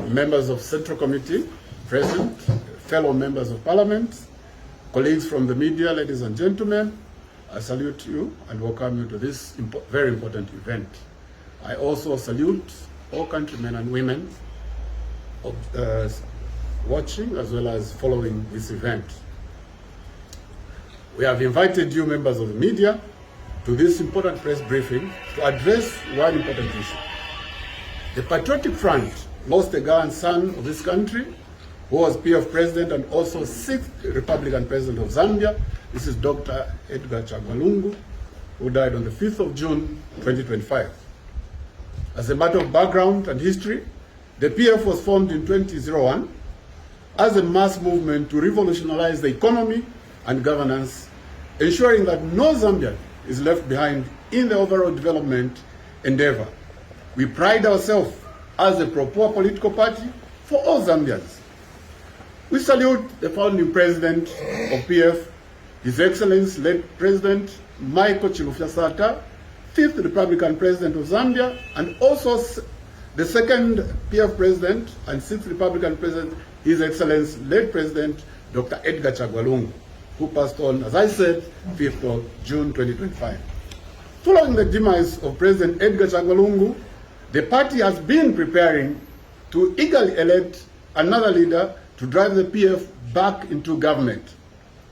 members of Central Committee present, fellow members of Parliament, colleagues from the media, ladies and gentlemen, I salute you and welcome you to this very important event. I also salute all countrymen and women watching as well as following this event. We have invited you, members of the media, to this important press briefing to address one important issue. The Patriotic Front lost a gallant son of this country who was PF president and also 6th Republican president of Zambia. This is Dr. Edgar Chagwa, who died on the 5th of June 2025. As a matter of background and history, the PF was formed in 2001 as a mass movement to revolutionize the economy and governance, ensuring that no Zambian is left behind in the overall development endeavor. We pride ourselves as a pro-poor political party for all Zambians. We salute the founding president of PF, His Excellency late President Michael Chilufya Sata, 5th Republican President of Zambia, and also the 2nd PF President and 6th Republican President, His Excellency late President Dr. Edgar Chagwa, who passed on, as I said, 5th of June 2025. Following the demise of President Edgar Chagwa, the party has been preparing to eagerly elect another leader to drive the PF back into government.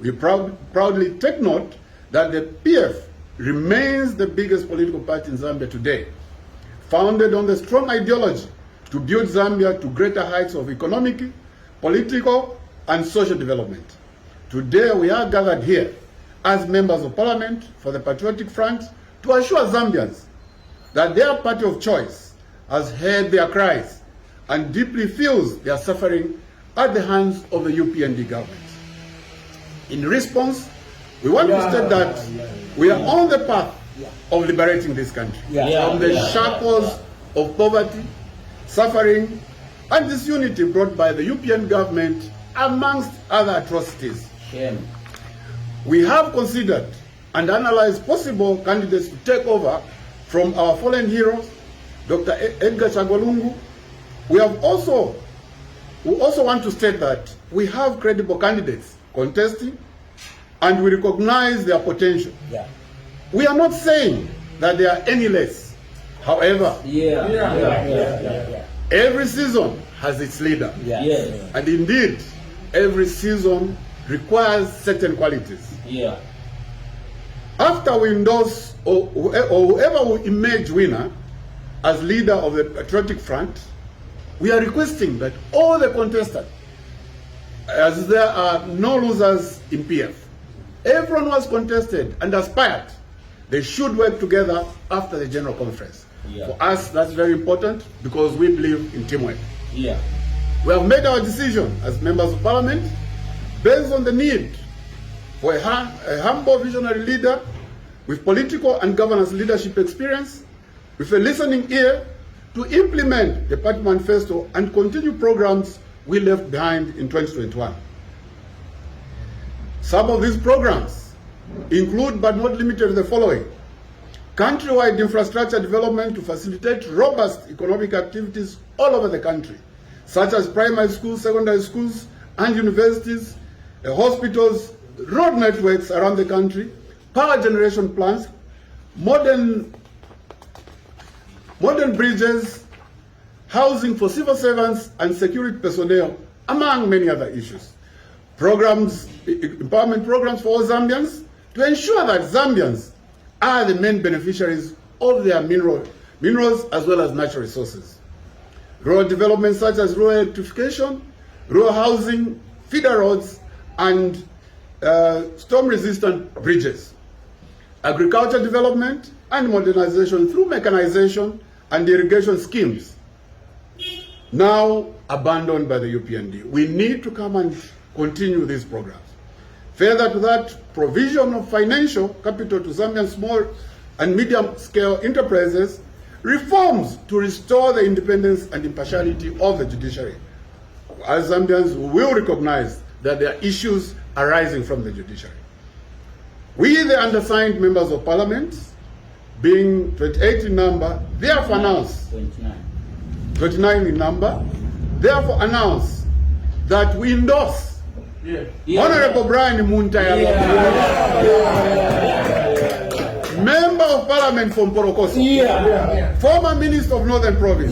We proudly take note that the PF remains the biggest political party in Zambia today, founded on the strong ideology to build Zambia to greater heights of economic, political, and social development. Today we are gathered here as members of Parliament for the Patriotic Front to assure Zambians that their party of choice has heard their cries and deeply feels their suffering at the hands of the UPND government. In response, we want to state that we are on the path of liberating this country from the shackles of poverty, suffering, and disunity brought by the UPN government, amongst other atrocities. We have considered and analyzed possible candidates to take over from our fallen heroes, Dr. Edgar Chagwa. We also want to state that we have credible candidates contesting and we recognize their potential. We are not saying that they are any less. However, every season has its leader. And indeed, every season requires certain qualities. After we endorse or whoever will emerge winner as leader of the Patriotic Front, we are requesting that all the contestants, as there are no losers in PF, everyone who has contested and aspired, they should work together after the general conference. For us, that's very important because we believe in teamwork. We have made our decision as members of Parliament based on the need for a humble visionary leader with political and governance leadership experience, with a listening ear to implement the party manifesto and continue programs we left behind in 2021. Some of these programs include, but not limited to, the following: countrywide infrastructure development to facilitate robust economic activities all over the country, such as primary schools, secondary schools, and universities, hospitals, road networks around the country, power generation plants, modern bridges, housing for civil servants and security personnel, among many other issues. Programs, empowerment programs for all Zambians to ensure that Zambians are the main beneficiaries of their minerals as well as natural resources. Rural development such as rural electrification, rural housing, feeder roads, and storm-resistant bridges. Agriculture development and modernization through mechanization and irrigation schemes, now abandoned by the UPND. We need to come and continue these programs. Further to that, provision of financial capital to Zambian small and medium-scale enterprises, reforms to restore the independence and impartiality of the judiciary. As Zambians, we will recognize that there are issues arising from the judiciary. We, the undersigned members of Parliament, being 28 in number, therefore announced 29 in number, therefore announce that we endorse Honorable Brian Muntayalo, Member of Parliament from Porokoso, former Minister of Northern Province,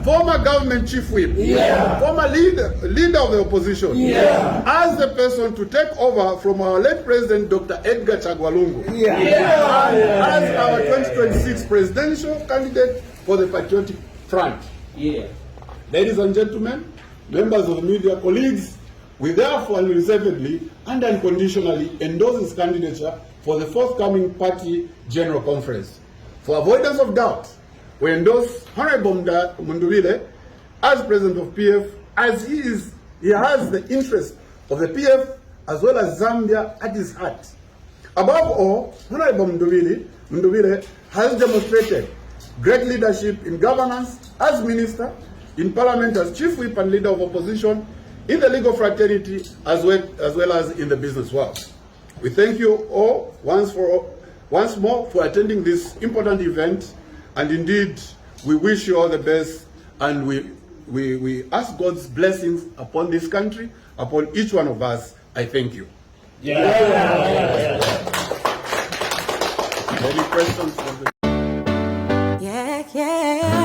former Government Chief Whip, former leader of the opposition, as the person to take over from our late President Dr. Edgar Chagwalungu, as our 2026 presidential candidate for the Patriotic Front. Ladies and gentlemen, members of the media, colleagues, we therefore unreservedly and unconditionally endorse his candidature for the forthcoming party general conference. For avoidance of doubt, we endorse Honorable Mundubile as president of PF, as he has the interest of the PF as well as Zambia at his heart. Above all, Honorable Mundubile has demonstrated great leadership in governance as minister, in parliament as chief whip and leader of opposition, in the legal fraternity as well as in the business world. We thank you all once more for attending this important event, and indeed we wish you all the best, and we ask God's blessings upon this country, upon each one of us. I thank you. Any questions? Yeah.